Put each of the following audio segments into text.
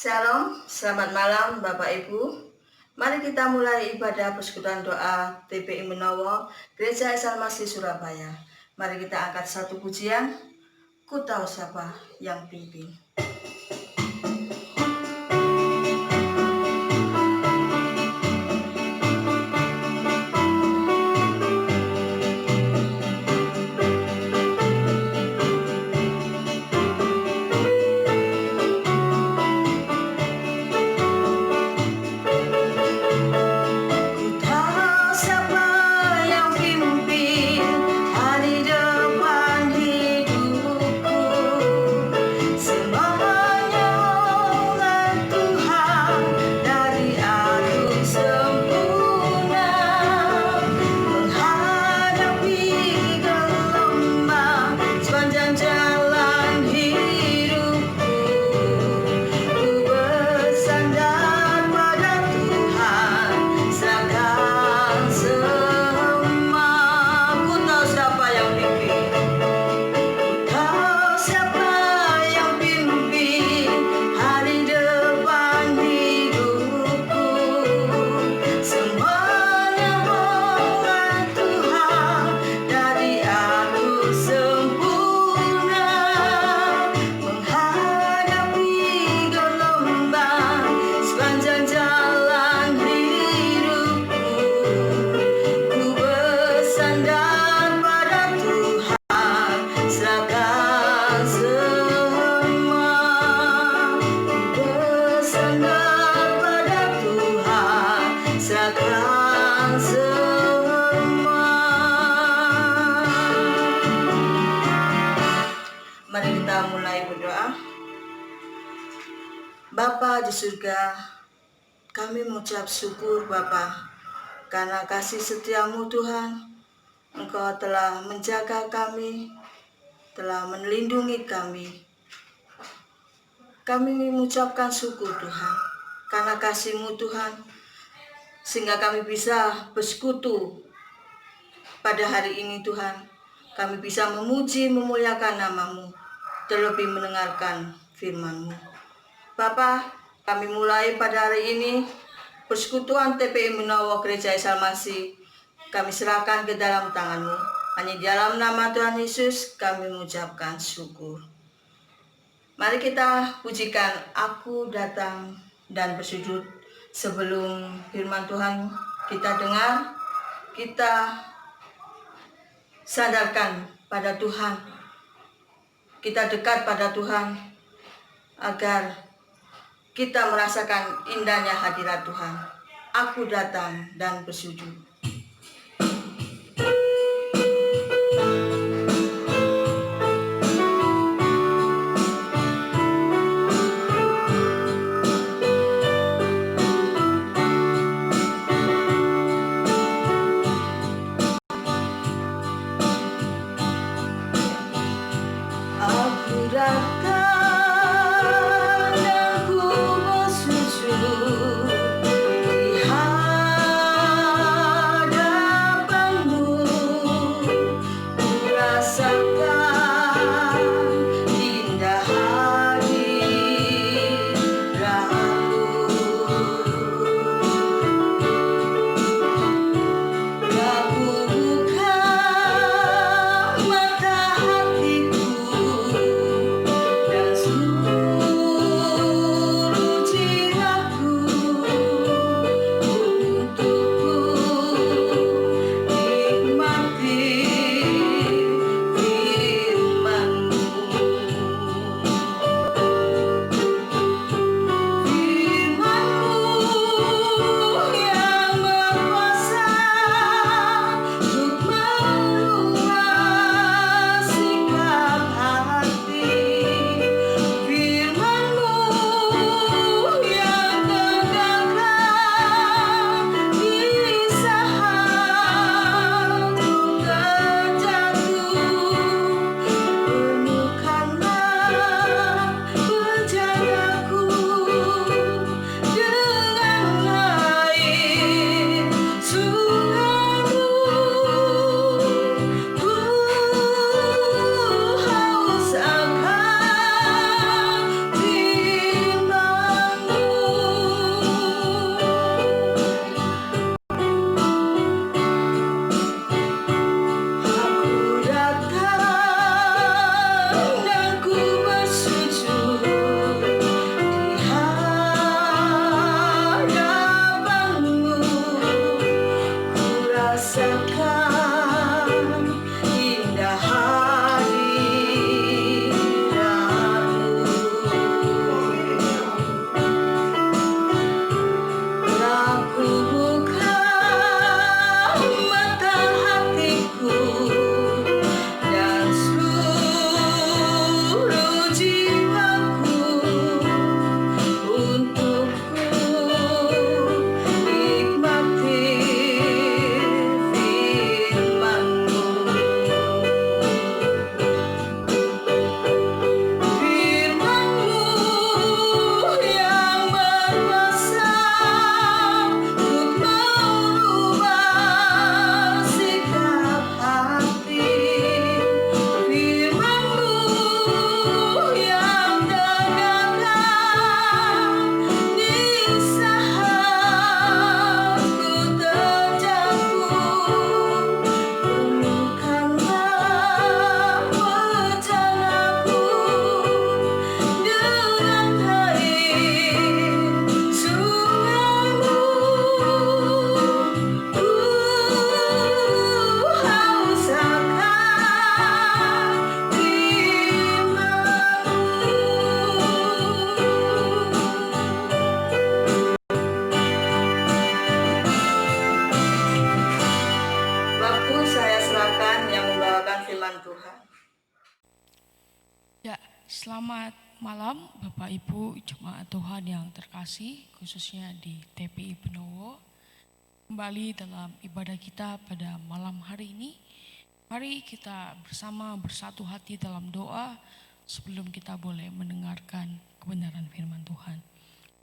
Shalom, selamat malam Bapak Ibu. Mari kita mulai ibadah persekutuan doa TPI Menowo, Gereja Isa Masih Surabaya. Mari kita angkat satu pujian, Ku Tahu Siapa Yang Pimpin. Mari kita mulai berdoa. Bapa di surga, kami mengucap syukur Bapa, karena kasih setiamu Tuhan. Engkau telah menjaga kami, telah melindungi kami. Kami mengucapkan syukur Tuhan, karena kasih-Mu Tuhan, sehingga kami bisa bersekutu pada hari ini Tuhan. Kami bisa memuji, memuliakan nama-Mu, terlebih mendengarkan firman-Mu. Bapa, kami mulai pada hari ini persekutuan TPI Menowo Gereja Isa Masih. Kami serahkan ke dalam tangan-Mu. Hanya di dalam nama Tuhan Yesus kami mengucapkan syukur. Mari kita pujikan Aku Datang dan Bersujud. Sebelum firman Tuhan kita dengar, kita sadarkan pada Tuhan. Kita dekat pada Tuhan agar kita merasakan indahnya hadirat Tuhan. Aku datang dan bersujud. Aku datang dan ku bersujud di hadapan-Mu. Ku rasakan indah hadirat-Mu. Aku buka mata hatiku Selamat malam Bapak Ibu Jemaat Tuhan yang terkasih, khususnya di TPI Benowo. Kembali dalam ibadah kita pada malam hari ini, mari kita bersama bersatu hati dalam doa sebelum kita boleh mendengarkan kebenaran firman Tuhan.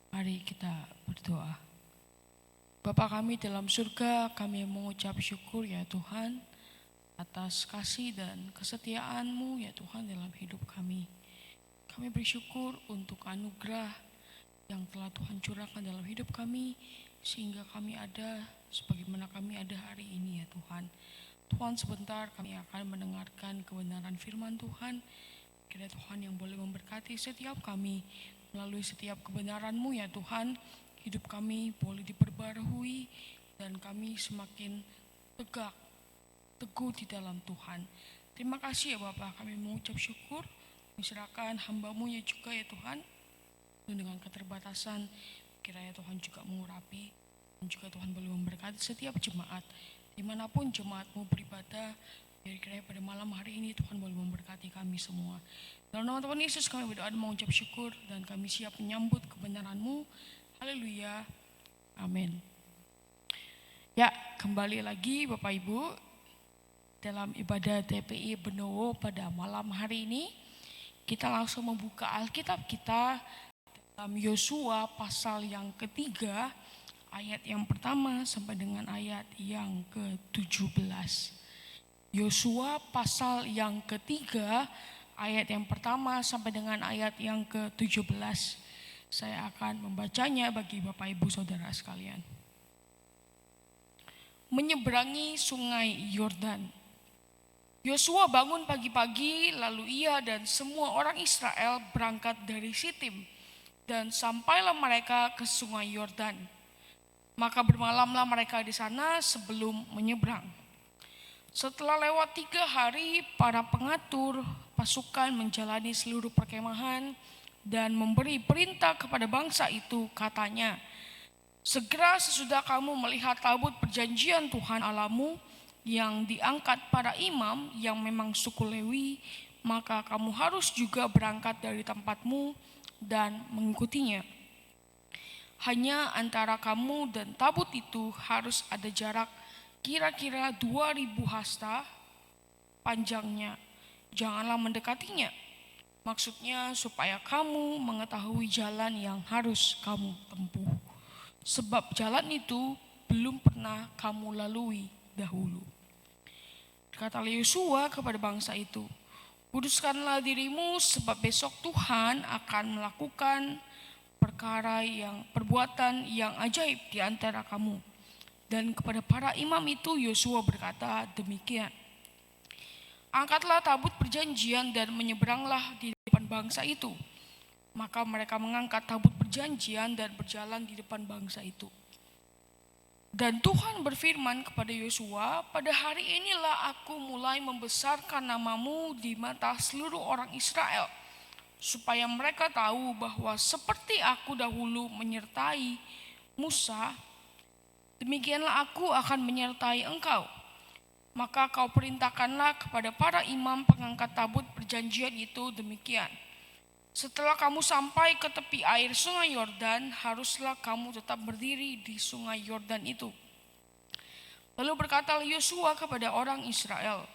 Mari kita berdoa. Bapa kami dalam surga, kami mengucap syukur ya Tuhan atas kasih dan kesetiaan-Mu ya Tuhan dalam hidup kami. Kami bersyukur untuk anugerah yang telah Tuhan curahkan dalam hidup kami, sehingga kami ada sebagaimana kami ada hari ini ya Tuhan. Tuhan, sebentar kami akan mendengarkan kebenaran firman Tuhan. Kiranya Tuhan yang boleh memberkati setiap kami melalui setiap kebenaran-Mu ya Tuhan. Hidup kami boleh diperbarui dan kami semakin tegak, teguh di dalam Tuhan. Terima kasih ya Bapak, kami mengucap syukur. Serahkan hamba-Mu ya juga ya Tuhan, dengan keterbatasan kiranya Tuhan juga mengurapi dan juga Tuhan boleh memberkati setiap jemaat dimanapun jemaat-Mu beribadah. Biar kiranya pada malam hari ini Tuhan boleh memberkati kami semua. Dalam nama Tuhan Yesus kami berdoa dan mengucap syukur dan kami siap menyambut kebenaran-Mu. Haleluya, amin. Ya, kembali lagi Bapak Ibu dalam ibadah TPI Benowo pada malam hari ini. Kita langsung membuka Alkitab kita dalam Yosua pasal yang ketiga, ayat yang pertama sampai dengan ayat yang ke-17. Yosua pasal yang ketiga, ayat yang pertama sampai dengan ayat yang ke-17. Saya akan membacanya bagi Bapak Ibu Saudara sekalian. Menyeberangi sungai Yordan. Yosua bangun pagi-pagi, lalu ia dan semua orang Israel berangkat dari Sitim, dan sampailah mereka ke sungai Yordan. Maka bermalamlah mereka di sana sebelum menyeberang. Setelah lewat 3 hari, para pengatur pasukan menjalani seluruh perkemahan dan memberi perintah kepada bangsa itu, katanya, segera sesudah kamu melihat tabut perjanjian Tuhan Allahmu yang diangkat para imam yang memang suku Lewi, maka kamu harus juga berangkat dari tempatmu dan mengikutinya. Hanya antara kamu dan tabut itu harus ada jarak kira-kira 2000 hasta panjangnya. Janganlah mendekatinya. Maksudnya supaya kamu mengetahui jalan yang harus kamu tempuh. Sebab jalan itu belum pernah kamu lalui dahulu. Kata Yosua kepada bangsa itu, kuduskanlah dirimu sebab besok Tuhan akan melakukan perbuatan yang ajaib di antara kamu. Dan kepada para imam itu Yosua berkata demikian. Angkatlah tabut perjanjian dan menyeberanglah di depan bangsa itu. Maka mereka mengangkat tabut perjanjian dan berjalan di depan bangsa itu. Dan Tuhan berfirman kepada Yosua, pada hari inilah aku mulai membesarkan namamu di mata seluruh orang Israel, supaya mereka tahu bahwa seperti aku dahulu menyertai Musa, demikianlah aku akan menyertai engkau. Maka kau perintahkanlah kepada para imam pengangkat tabut perjanjian itu demikian. Setelah kamu sampai ke tepi air sungai Yordan, haruslah kamu tetap berdiri di sungai Yordan itu. Lalu berkatalah Yosua kepada orang Israel,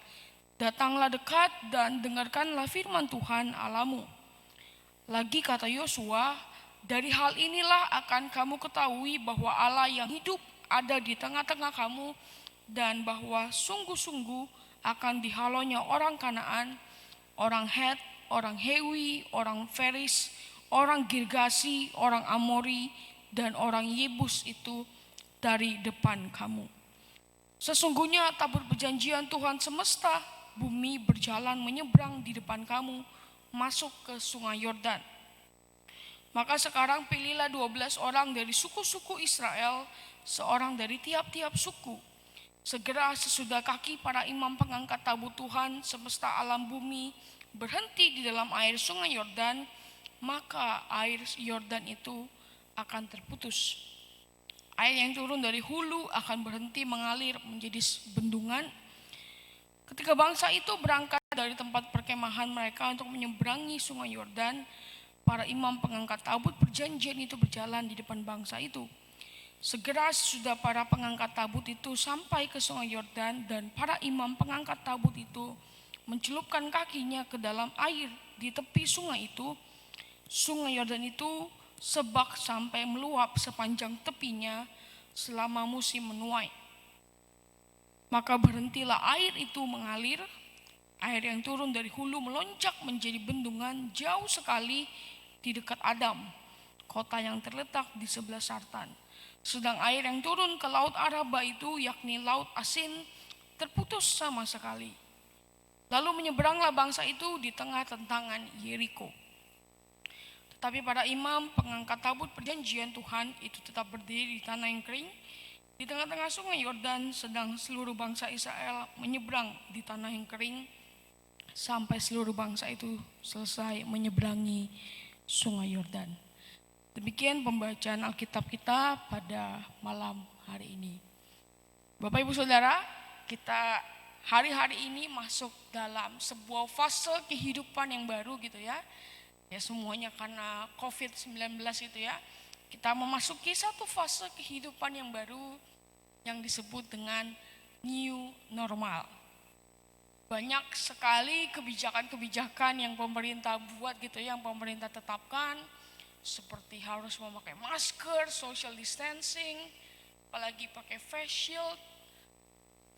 datanglah dekat dan dengarkanlah firman Tuhan Allahmu. Lagi kata Yosua, dari hal inilah akan kamu ketahui bahwa Allah yang hidup ada di tengah-tengah kamu, dan bahwa sungguh-sungguh akan dihalonya orang Kanaan, orang Het, orang Hewi, orang Feris, orang Girgasi, orang Amori, dan orang Yebus itu dari depan kamu. Sesungguhnya tabut perjanjian Tuhan semesta bumi berjalan menyeberang di depan kamu, masuk ke sungai Yordan. Maka sekarang pilihlah 12 orang dari suku-suku Israel, seorang dari tiap-tiap suku. Segera sesudah kaki para imam pengangkat tabut Tuhan semesta alam bumi berhenti di dalam air sungai Yordan, maka air Yordan itu akan terputus. Air yang turun dari hulu akan berhenti mengalir menjadi bendungan. Ketika bangsa itu berangkat dari tempat perkemahan mereka untuk menyeberangi sungai Yordan, para imam pengangkat tabut perjanjian itu berjalan di depan bangsa itu. Segera sesudah para pengangkat tabut itu sampai ke sungai Yordan, dan para imam pengangkat tabut itu mencelupkan kakinya ke dalam air di tepi sungai itu, sungai Yordan itu sebak sampai meluap sepanjang tepinya selama musim menuai. Maka berhentilah air itu mengalir, air yang turun dari hulu melonjak menjadi bendungan jauh sekali di dekat Adam, kota yang terletak di sebelah Sartan. Sedang air yang turun ke laut Araba itu, yakni laut asin, terputus sama sekali. Lalu menyeberanglah bangsa itu di tengah tentangan Yeriko. Tetapi para imam pengangkat tabut perjanjian Tuhan itu tetap berdiri di tanah yang kering, di tengah-tengah sungai Yordan, sedang seluruh bangsa Israel menyeberang di tanah yang kering, sampai seluruh bangsa itu selesai menyeberangi sungai Yordan. Demikian pembacaan Alkitab kita pada malam hari ini. Bapak Ibu Saudara, kita hari-hari ini masuk dalam sebuah fase kehidupan yang baru gitu ya. Ya semuanya karena COVID-19 itu ya. Kita memasuki satu fase kehidupan yang baru yang disebut dengan new normal. Banyak sekali kebijakan-kebijakan yang pemerintah buat gitu ya, yang pemerintah tetapkan, seperti harus memakai masker, social distancing, apalagi pakai face shield,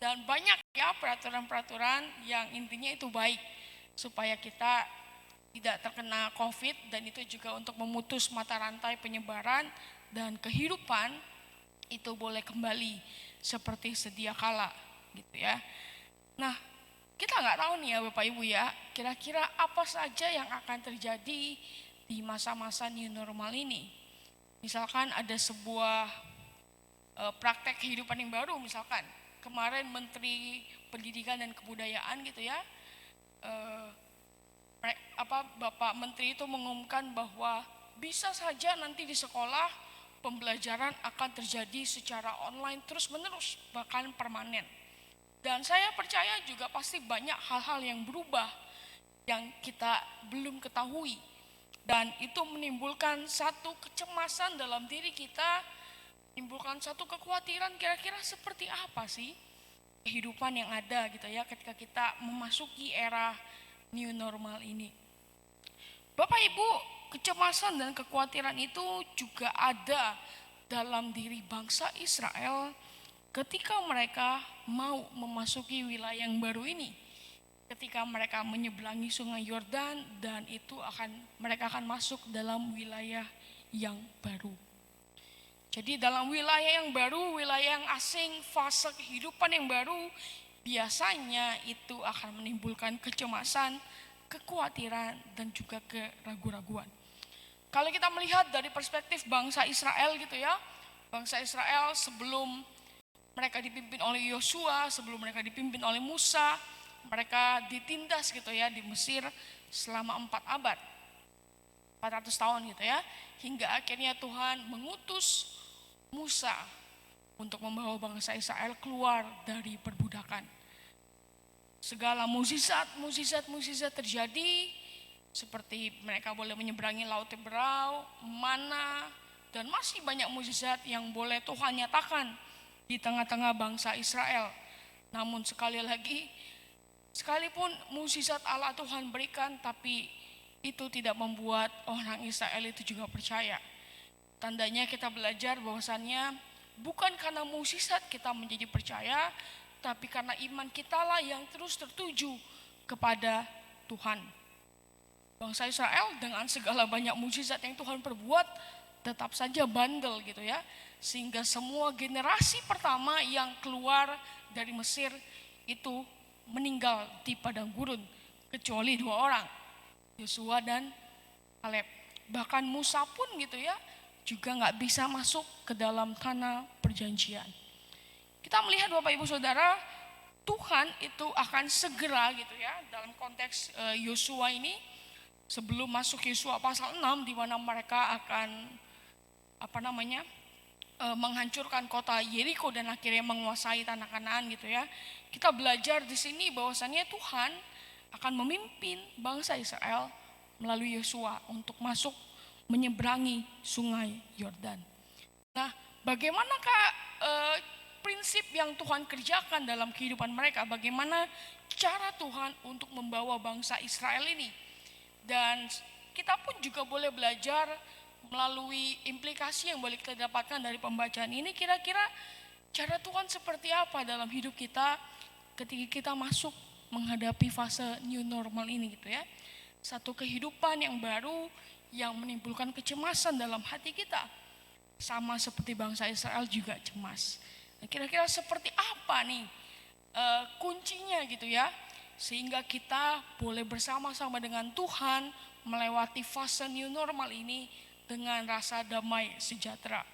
dan banyak ya peraturan-peraturan yang intinya itu baik supaya kita tidak terkena COVID, dan itu juga untuk memutus mata rantai penyebaran dan kehidupan itu boleh kembali seperti sedia kala gitu ya. Nah, kita nggak tahu nih ya Bapak Ibu ya, kira-kira apa saja yang akan terjadi di masa-masa new normal ini. Misalkan ada sebuah praktek kehidupan yang baru, misalkan kemarin Menteri Pendidikan dan Kebudayaan gitu ya, Bapak Menteri itu mengumumkan bahwa bisa saja nanti di sekolah pembelajaran akan terjadi secara online terus-menerus, bahkan permanen. Dan saya percaya juga pasti banyak hal-hal yang berubah yang kita belum ketahui. Dan itu menimbulkan satu kecemasan dalam diri kita, menimbulkan satu kekhawatiran kira-kira seperti apa sih kehidupan yang ada gitu ya ketika kita memasuki era new normal ini. Bapak Ibu, kecemasan dan kekhawatiran itu juga ada dalam diri bangsa Israel ketika mereka mau memasuki wilayah yang baru ini. Ketika mereka menyeberangi sungai Yordan, dan itu mereka akan masuk dalam wilayah yang baru. Jadi dalam wilayah yang baru, wilayah yang asing, fase kehidupan yang baru, biasanya itu akan menimbulkan kecemasan, kekhawatiran, dan juga keraguan-raguan. Kalau kita melihat dari perspektif bangsa Israel gitu ya, bangsa Israel sebelum mereka dipimpin oleh Yosua, sebelum mereka dipimpin oleh Musa, mereka ditindas gitu ya di Mesir selama 4 abad, 400 tahun gitu ya, hingga akhirnya Tuhan mengutus Musa untuk membawa bangsa Israel keluar dari perbudakan. Segala mukjizat terjadi, seperti mereka boleh menyeberangi laut Teberau, mana, dan masih banyak mukjizat yang boleh Tuhan nyatakan di tengah-tengah bangsa Israel. Namun sekali lagi, sekalipun mukjizat Allah Tuhan berikan, tapi itu tidak membuat orang Israel itu juga percaya. Tandanya kita belajar bahwasannya bukan karena mukjizat kita menjadi percaya, tapi karena iman kita lah yang terus tertuju kepada Tuhan. Bangsa Israel dengan segala banyak mukjizat yang Tuhan perbuat tetap saja bandel gitu ya, sehingga semua generasi pertama yang keluar dari Mesir itu meninggal di padang gurun, kecuali 2 orang, Yosua dan Kaleb. Bahkan Musa pun gitu ya juga nggak bisa masuk ke dalam tanah perjanjian. Kita melihat Bapak Ibu Saudara, Tuhan itu akan segera gitu ya, dalam konteks Yosua ini, sebelum masuk Yosua pasal 6 di mana mereka akan menghancurkan kota Yeriko dan akhirnya menguasai tanah Kanaan gitu ya. Kita belajar di sini bahwasannya Tuhan akan memimpin bangsa Israel melalui Yosua untuk masuk menyeberangi sungai Yordan. Nah, bagaimanakah prinsip yang Tuhan kerjakan dalam kehidupan mereka? Bagaimana cara Tuhan untuk membawa bangsa Israel ini? Dan kita pun juga boleh belajar melalui implikasi yang boleh kita dapatkan dari pembacaan ini, kira-kira cara Tuhan seperti apa dalam hidup kita ketika kita masuk menghadapi fase new normal ini gitu ya. Satu kehidupan yang baru yang menimbulkan kecemasan dalam hati kita. Sama seperti bangsa Israel juga cemas. Nah, kira-kira seperti apa nih kuncinya gitu ya, sehingga kita boleh bersama-sama dengan Tuhan melewati fase new normal ini dengan rasa damai sejahtera,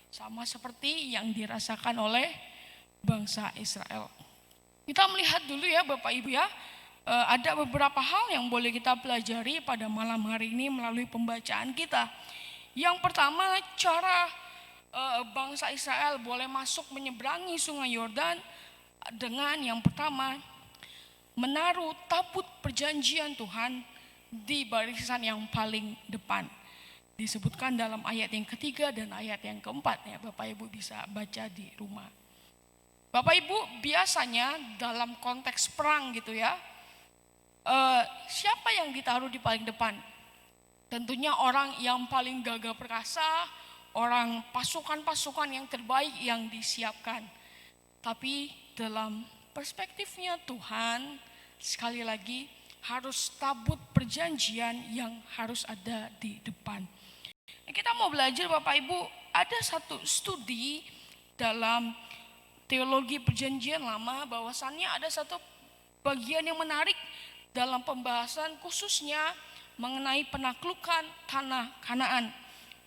sama seperti yang dirasakan oleh bangsa Israel. Kita melihat dulu ya Bapak Ibu ya, ada beberapa hal yang boleh kita pelajari pada malam hari ini melalui pembacaan kita. Yang pertama, cara bangsa Israel boleh masuk menyeberangi sungai Yordan dengan yang pertama, menaruh tabut perjanjian Tuhan di barisan yang paling depan. Disebutkan dalam ayat yang ketiga dan ayat yang keempat ya, Bapak Ibu bisa baca di rumah. Bapak Ibu, biasanya dalam konteks perang gitu ya, siapa yang ditaruh di paling depan? Tentunya orang yang paling gagah perkasa, orang pasukan-pasukan yang terbaik yang disiapkan. Tapi dalam perspektifnya Tuhan, sekali lagi harus tabut perjanjian yang harus ada di depan. Kita mau belajar Bapak Ibu, ada satu studi dalam teologi perjanjian lama bahwasannya ada satu bagian yang menarik dalam pembahasan khususnya mengenai penaklukan tanah Kanaan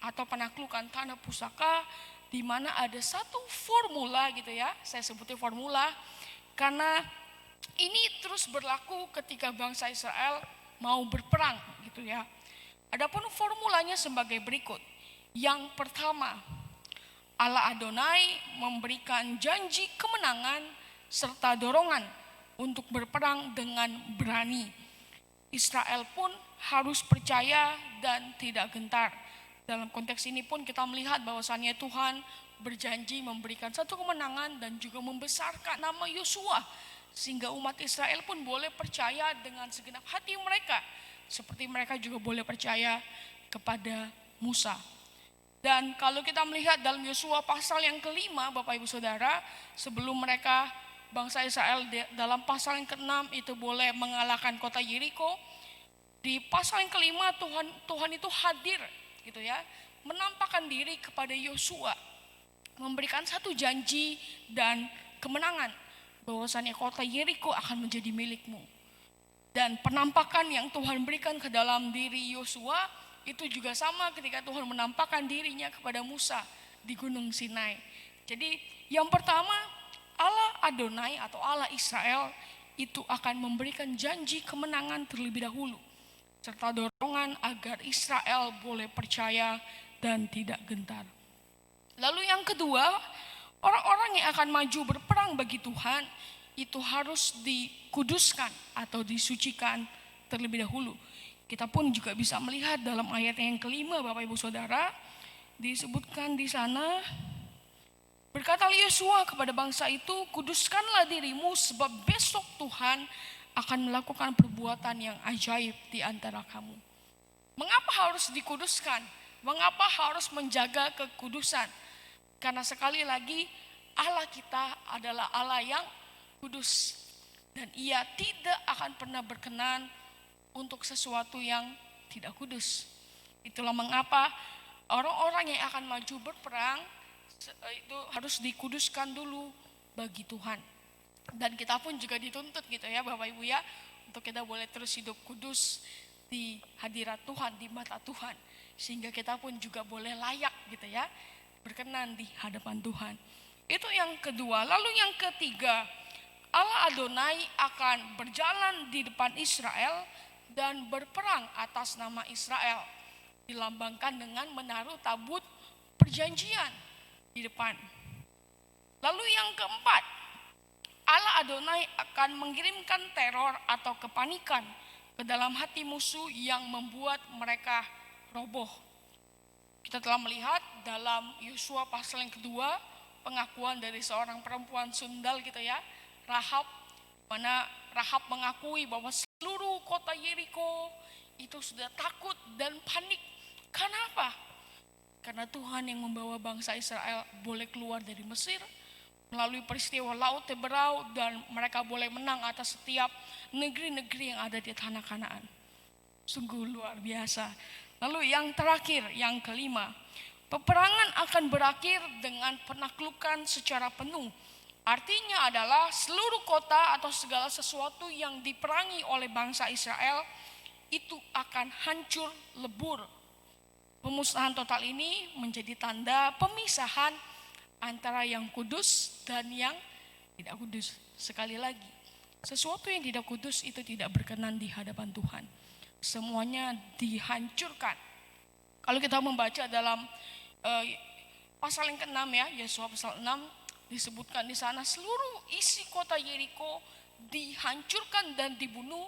atau penaklukan tanah pusaka, di mana ada satu formula gitu ya, saya sebutnya formula karena ini terus berlaku ketika bangsa Israel mau berperang gitu ya. Adapun formulanya sebagai berikut. Yang pertama, Allah Adonai memberikan janji kemenangan serta dorongan untuk berperang dengan berani. Israel pun harus percaya dan tidak gentar. Dalam konteks ini pun kita melihat bahwasannya Tuhan berjanji memberikan satu kemenangan dan juga membesarkan nama Yosua, sehingga umat Israel pun boleh percaya dengan segenap hati mereka, seperti mereka juga boleh percaya kepada Musa. Dan kalau kita melihat dalam Yosua pasal yang kelima, Bapak Ibu Saudara, sebelum mereka bangsa Israel dalam pasal yang ke-6 itu boleh mengalahkan kota Yeriko, di pasal yang kelima Tuhan itu hadir gitu ya, menampakkan diri kepada Yosua, memberikan satu janji dan kemenangan bahwasannya kota Yeriko akan menjadi milikmu. Dan penampakan yang Tuhan berikan ke dalam diri Yosua itu juga sama ketika Tuhan menampakkan dirinya kepada Musa di Gunung Sinai. Jadi yang pertama, Allah Adonai atau Allah Israel itu akan memberikan janji kemenangan terlebih dahulu, serta dorongan agar Israel boleh percaya dan tidak gentar. Lalu yang kedua, orang-orang yang akan maju berperang bagi Tuhan itu harus dikuduskan atau disucikan terlebih dahulu. Kita pun juga bisa melihat dalam ayat yang kelima Bapak Ibu Saudara, disebutkan di sana, berkata Yosua kepada bangsa itu, kuduskanlah dirimu sebab besok Tuhan akan melakukan perbuatan yang ajaib di antara kamu. Mengapa harus dikuduskan? Mengapa harus menjaga kekudusan? Karena sekali lagi Allah kita adalah Allah yang kudus, dan Ia tidak akan pernah berkenan untuk sesuatu yang tidak kudus. Itulah mengapa orang-orang yang akan maju berperang itu harus dikuduskan dulu bagi Tuhan. Dan kita pun juga dituntut gitu ya Bapak Ibu ya, untuk kita boleh terus hidup kudus di hadirat Tuhan, di mata Tuhan, sehingga kita pun juga boleh layak gitu ya, berkenan di hadapan Tuhan. Itu yang kedua. Lalu yang ketiga, Allah Adonai akan berjalan di depan Israel dan berperang atas nama Israel, dilambangkan dengan menaruh tabut perjanjian. di depan. Lalu yang keempat, Allah Adonai akan mengirimkan teror atau kepanikan ke dalam hati musuh yang membuat mereka roboh. Kita telah melihat dalam Yosua pasal yang kedua, pengakuan dari seorang perempuan sundal gitu ya, Rahab, mana Rahab mengakui bahwa seluruh kota Yeriko itu sudah takut dan panik. Kenapa? Karena Tuhan yang membawa bangsa Israel boleh keluar dari Mesir melalui peristiwa Laut Teberau, dan mereka boleh menang atas setiap negeri-negeri yang ada di tanah Kanaan. Sungguh luar biasa. Lalu yang terakhir, yang kelima, peperangan akan berakhir dengan penaklukan secara penuh. Artinya adalah seluruh kota atau segala sesuatu yang diperangi oleh bangsa Israel itu akan hancur lebur. Pemusnahan total ini menjadi tanda pemisahan antara yang kudus dan yang tidak kudus. Sekali lagi, sesuatu yang tidak kudus itu tidak berkenan di hadapan Tuhan. Semuanya dihancurkan. Kalau kita membaca dalam pasal yang ke-6 ya, Yosua pasal 6, disebutkan di sana seluruh isi kota Yeriko dihancurkan dan dibunuh.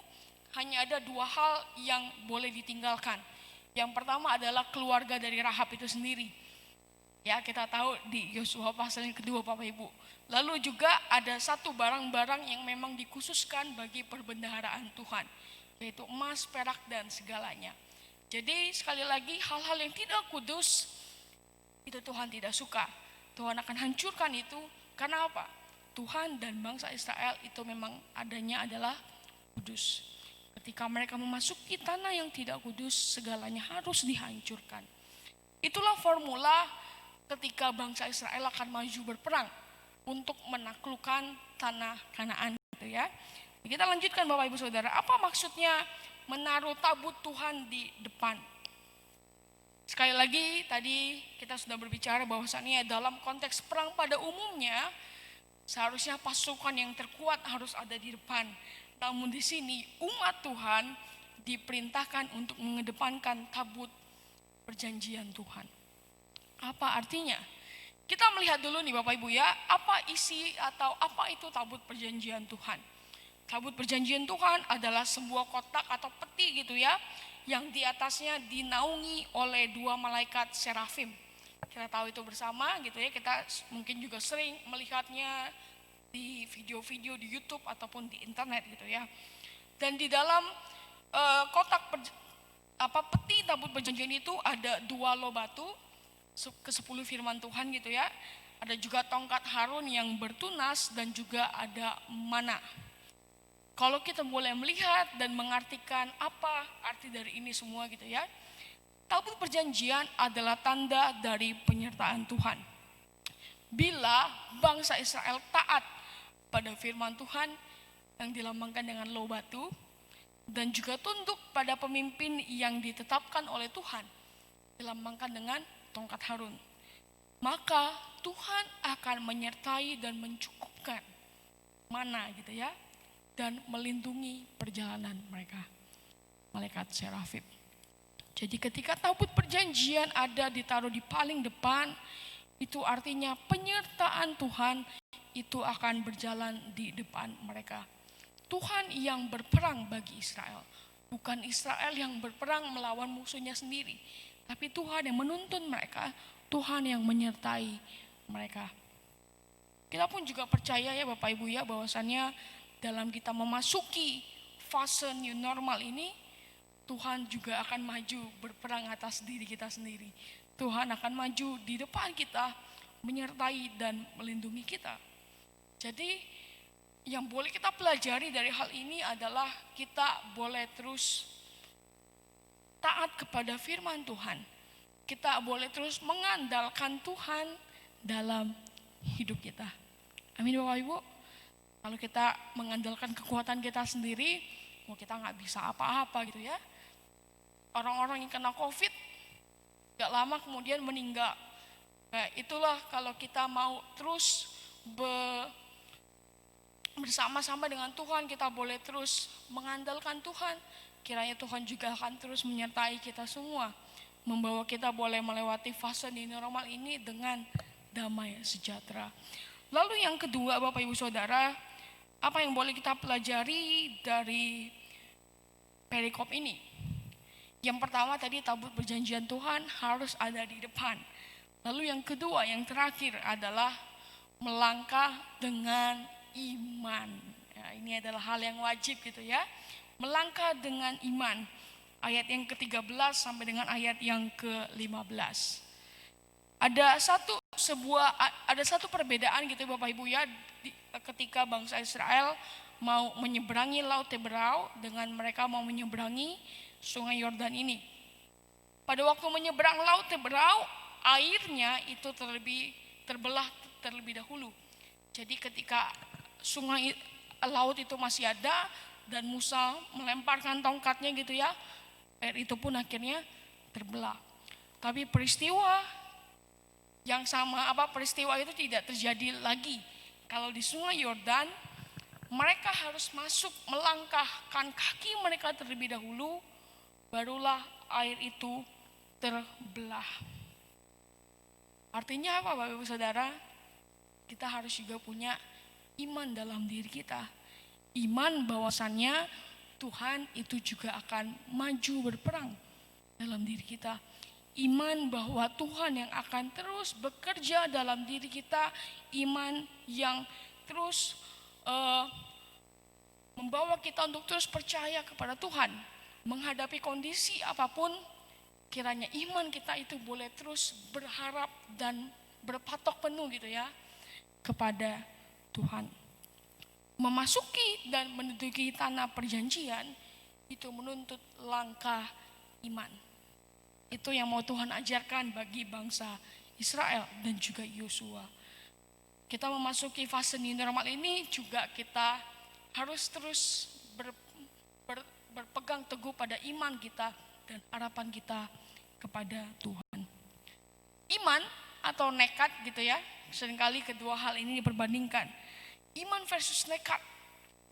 Hanya ada dua hal yang boleh ditinggalkan. Yang pertama adalah keluarga dari Rahab itu sendiri. Ya, kita tahu di Yosua pasal yang kedua Bapak Ibu. Lalu juga ada satu barang-barang yang memang dikhususkan bagi perbendaharaan Tuhan, yaitu emas, perak, dan segalanya. Jadi sekali lagi, hal-hal yang tidak kudus itu Tuhan tidak suka. Tuhan akan hancurkan itu. Karena apa? Tuhan dan bangsa Israel itu memang adanya adalah kudus. Ketika mereka memasuki tanah yang tidak kudus, segalanya harus dihancurkan. Itulah formula ketika bangsa Israel akan maju berperang untuk menaklukkan tanah Kanaan, gitu ya. Kita lanjutkan Bapak Ibu Saudara, apa maksudnya menaruh tabut Tuhan di depan? Sekali lagi tadi kita sudah berbicara bahwasannya dalam konteks perang pada umumnya seharusnya pasukan yang terkuat harus ada di depan. Namun di sini umat Tuhan diperintahkan untuk mengedepankan tabut perjanjian Tuhan. Apa artinya? Kita melihat dulu nih Bapak Ibu ya, apa isi atau apa itu tabut perjanjian Tuhan. Tabut perjanjian Tuhan adalah sebuah kotak atau peti gitu ya, yang di atasnya dinaungi oleh dua malaikat serafim. Kita tahu itu bersama gitu ya, kita mungkin juga sering melihatnya di video-video di YouTube ataupun di internet gitu ya. Dan di dalam kotak peti tabut perjanjian itu ada dua loh batu, ke-10 firman Tuhan gitu ya. Ada juga tongkat Harun yang bertunas dan juga ada mana. Kalau kita boleh melihat dan mengartikan apa arti dari ini semua gitu ya. Tabut perjanjian adalah tanda dari penyertaan Tuhan. Bila bangsa Israel taat pada firman Tuhan yang dilambangkan dengan loh batu dan juga tunduk pada pemimpin yang ditetapkan oleh Tuhan dilambangkan dengan tongkat Harun, maka Tuhan akan menyertai dan mencukupkan mana gitu ya, dan melindungi perjalanan mereka, malaikat serafim. Jadi ketika tabut perjanjian ada ditaruh di paling depan, itu artinya penyertaan Tuhan itu akan berjalan di depan mereka. Tuhan yang berperang bagi Israel, bukan Israel yang berperang melawan musuhnya sendiri, tapi Tuhan yang menuntun mereka, Tuhan yang menyertai mereka. Kita pun juga percaya ya Bapak Ibu ya, bahwasannya dalam kita memasuki fase new normal ini, Tuhan juga akan maju berperang atas diri kita sendiri. Tuhan akan maju di depan kita, menyertai dan melindungi kita. Jadi yang boleh kita pelajari dari hal ini adalah kita boleh terus taat kepada firman Tuhan. Kita boleh terus mengandalkan Tuhan dalam hidup kita. Amin Bapak Ibu. Kalau kita mengandalkan kekuatan kita sendiri, kita gak bisa apa-apa gitu ya. Orang-orang yang kena COVID gak lama kemudian meninggal. Nah, itulah kalau kita mau terus bersama-sama dengan Tuhan, kita boleh terus mengandalkan Tuhan. Kiranya Tuhan juga akan terus menyertai kita semua, membawa kita boleh melewati fase new normal ini dengan damai sejahtera. Lalu yang kedua Bapak Ibu Saudara, apa yang boleh kita pelajari dari perikop ini? Yang pertama tadi tabut perjanjian Tuhan harus ada di depan. Lalu yang kedua, yang terakhir adalah melangkah dengan iman. Ya, ini adalah hal yang wajib gitu ya. Melangkah dengan iman. Ayat yang ke-13 sampai dengan ayat yang ke-15. Ada satu perbedaan gitu Bapak Ibu ya, ketika bangsa Israel mau menyeberangi Laut Teberau dengan mereka mau menyeberangi Sungai Yordan ini. Pada waktu menyeberang Laut Teberau, airnya itu terbelah terlebih dahulu. Jadi ketika laut itu masih ada dan Musa melemparkan tongkatnya gitu ya, air itu pun akhirnya terbelah. Tapi peristiwa itu tidak terjadi lagi. Kalau di Sungai Yordan, mereka harus masuk melangkahkan kaki mereka terlebih dahulu, barulah air itu terbelah. Artinya apa Bapak Ibu Saudara? Kita harus juga punya iman dalam diri kita. Iman bahwasannya Tuhan itu juga akan maju berperang dalam diri kita. Iman bahwa Tuhan yang akan terus bekerja dalam diri kita. Iman yang terus membawa kita untuk terus percaya kepada Tuhan. Menghadapi kondisi apapun, kiranya iman kita itu boleh terus berharap dan berpatok penuh gitu ya kepada Tuhan. Memasuki dan menduduki tanah perjanjian itu menuntut langkah iman. Itu yang mau Tuhan ajarkan bagi bangsa Israel dan juga Yosua. Kita memasuki fase new normal ini juga kita harus terus berpegang teguh pada iman kita dan harapan kita kepada Tuhan. Iman atau nekat gitu ya, seringkali kedua hal ini diperbandingkan. Iman versus nekat.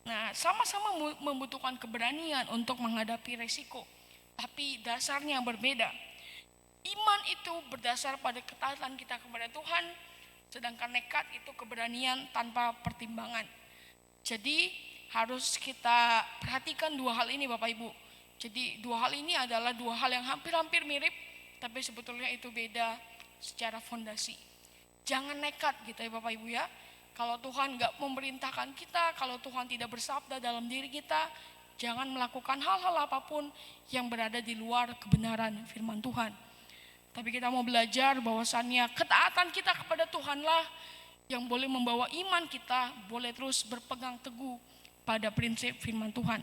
Nah, sama-sama membutuhkan keberanian untuk menghadapi resiko, tapi dasarnya berbeda. Iman itu berdasar pada ketaatan kita kepada Tuhan, sedangkan nekat itu keberanian tanpa pertimbangan. Jadi harus kita perhatikan dua hal ini Bapak Ibu. Jadi dua hal ini adalah dua hal yang hampir-hampir mirip, tapi sebetulnya itu beda secara fondasi. Jangan nekat gitu ya Bapak Ibu ya. Kalau Tuhan gak memerintahkan kita, kalau Tuhan tidak bersabda dalam diri kita, jangan melakukan hal-hal apapun yang berada di luar kebenaran firman Tuhan. Tapi kita mau belajar bahwasannya ketaatan kita kepada Tuhanlah yang boleh membawa iman kita boleh terus berpegang teguh pada prinsip firman Tuhan.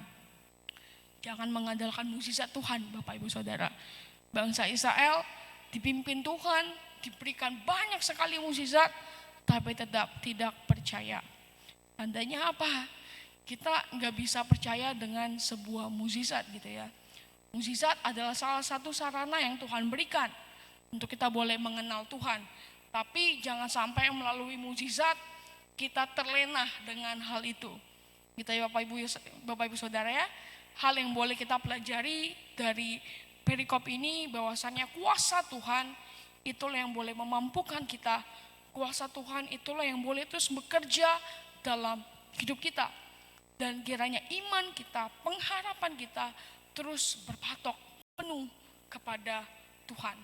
Jangan mengandalkan mukjizat Tuhan Bapak Ibu Saudara. Bangsa Israel dipimpin Tuhan, diberikan banyak sekali mukjizat, tapi tetap tidak percaya. Tandanya apa? Kita nggak bisa percaya dengan sebuah mukjizat gitu ya. Mukjizat adalah salah satu sarana yang Tuhan berikan untuk kita boleh mengenal Tuhan. Tapi jangan sampai melalui mukjizat kita terlena dengan hal itu. Gitu ya Bapak Ibu Saudara ya. Hal yang boleh kita pelajari dari perikop ini bahwasannya kuasa Tuhan itulah yang boleh memampukan kita. Kuasa Tuhan itulah yang boleh terus bekerja dalam hidup kita. Dan kiranya iman kita, pengharapan kita terus berpatok penuh kepada Tuhan.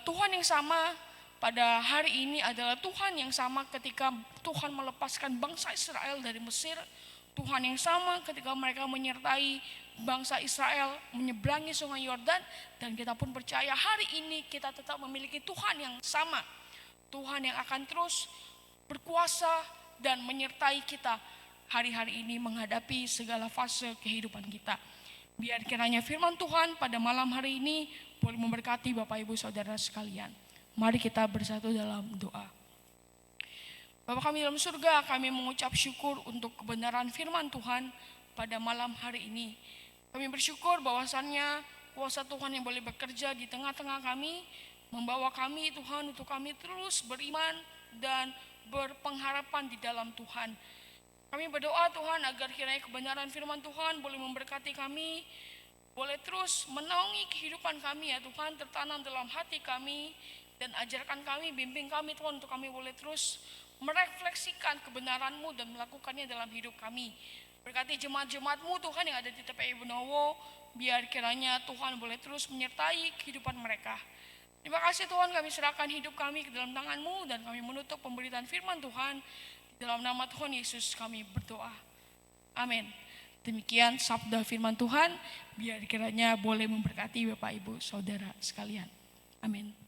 Tuhan yang sama pada hari ini adalah Tuhan yang sama ketika Tuhan melepaskan bangsa Israel dari Mesir. Tuhan yang sama ketika mereka menyertai bangsa Israel menyeberangi Sungai Yordan. Dan kita pun percaya hari ini kita tetap memiliki Tuhan yang sama. Tuhan yang akan terus berkuasa dan menyertai kita hari-hari ini menghadapi segala fase kehidupan kita. Biar kiranya firman Tuhan pada malam hari ini boleh memberkati Bapak Ibu Saudara sekalian. Mari kita bersatu dalam doa. Bapa kami dalam surga, kami mengucap syukur untuk kebenaran firman Tuhan pada malam hari ini. Kami bersyukur bahwasannya kuasa Tuhan yang boleh bekerja di tengah-tengah kami, membawa kami Tuhan untuk kami terus beriman dan berpengharapan di dalam Tuhan. Kami berdoa Tuhan agar kiranya kebenaran firman Tuhan boleh memberkati kami, boleh terus menaungi kehidupan kami ya Tuhan, tertanam dalam hati kami, dan ajarkan kami, bimbing kami Tuhan untuk kami boleh terus merefleksikan kebenaran-Mu dan melakukannya dalam hidup kami. Berkati jemaat-jemaat-Mu Tuhan yang ada di TPI Benowo, biar kiranya Tuhan boleh terus menyertai kehidupan mereka. Terima kasih Tuhan, kami serahkan hidup kami ke dalam tangan-Mu dan kami menutup pemberitaan firman Tuhan. Di dalam nama Tuhan Yesus kami berdoa. Amin. Demikian sabda firman Tuhan, biar kiranya boleh memberkati Bapak Ibu Saudara sekalian. Amin.